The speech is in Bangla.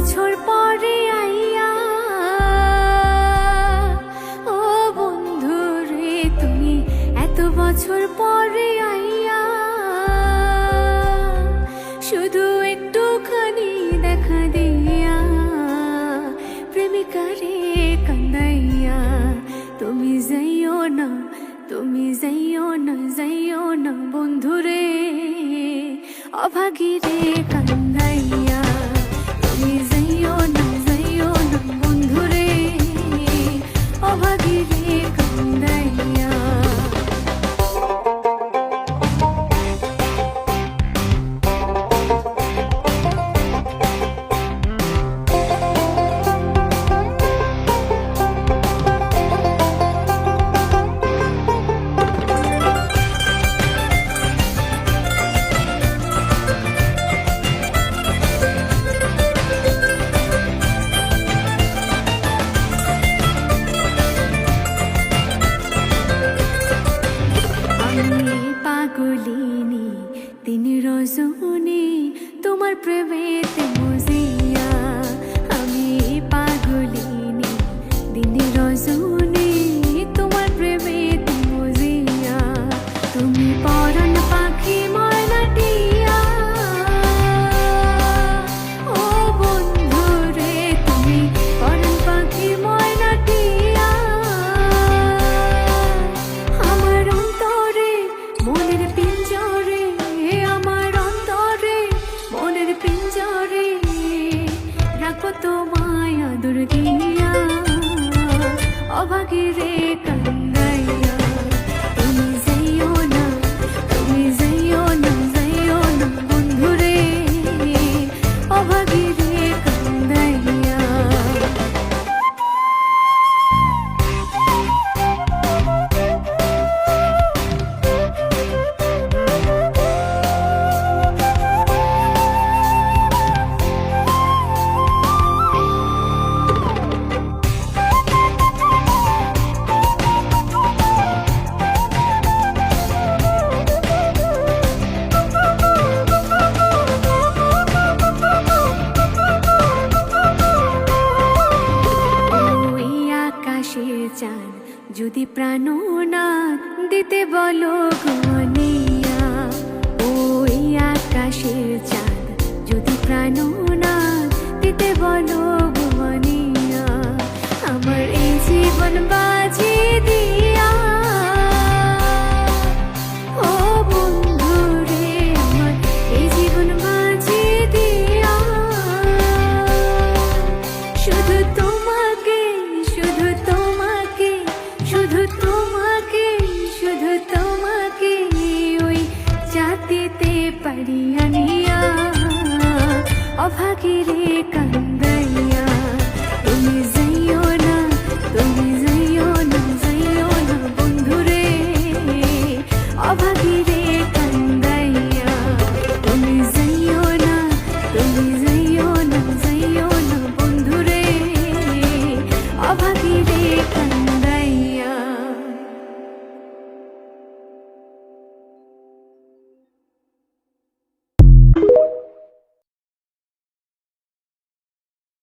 বছর পরে আইয়া, ও বন্ধু রে তুমি এত বছর পরে আইয়া, শুধু একটুখানি দেখা দিয়া প্রেমিকারে কান্দাইয়া। তুমি যাইও না, তুমি যাইও না, যাইও না বন্ধুরে অভাগীরে কান্দাইয়া। তুমি যাইও না, যাইও না বন্ধুরে অভাগীরে কান্দাইয়া। পাগলিনী দিন রজনী তোমার প্রেমেতে মজিয়া। আমি পাগলিনী দিন রজনী তোমার প্রেমেতে মজিয়া। তুমি পরাণ পাখি ময়নাটিয়া, ও বন্ধু রে তুমি পরাণ পাখি ময়নাটিয়া। আমার অন্তরে মনের পিঞ্জরে, আমার অন্তরে মনের পিঞ্জরে রাখো তোমায় আদর দিয়া অভাগীরে কান্দাইয়া। তুমি যাইও না, তুমি যাইও না, যাইও না বন্ধুরে অভাগীরে কান্দাইয়া। চাঁদ যদি প্রাণ না দিতে বলো গনিয়া, ওই আকাশের চাঁদ যদি প্রাণ না দিতে বলো গনিয়া। আমার এই জীবন বাজি দিয়া, ও বন্ধু রে আমার এই জীবন বাজি দিয়া। শুধু তোমাকে, শুধু তোমাকে, শুধু তোমাকে, শুধু তোমাকে ওই জাতিতে পারি আনিয়া অভাগীরে কান্দাইয়া। তুমি যাইও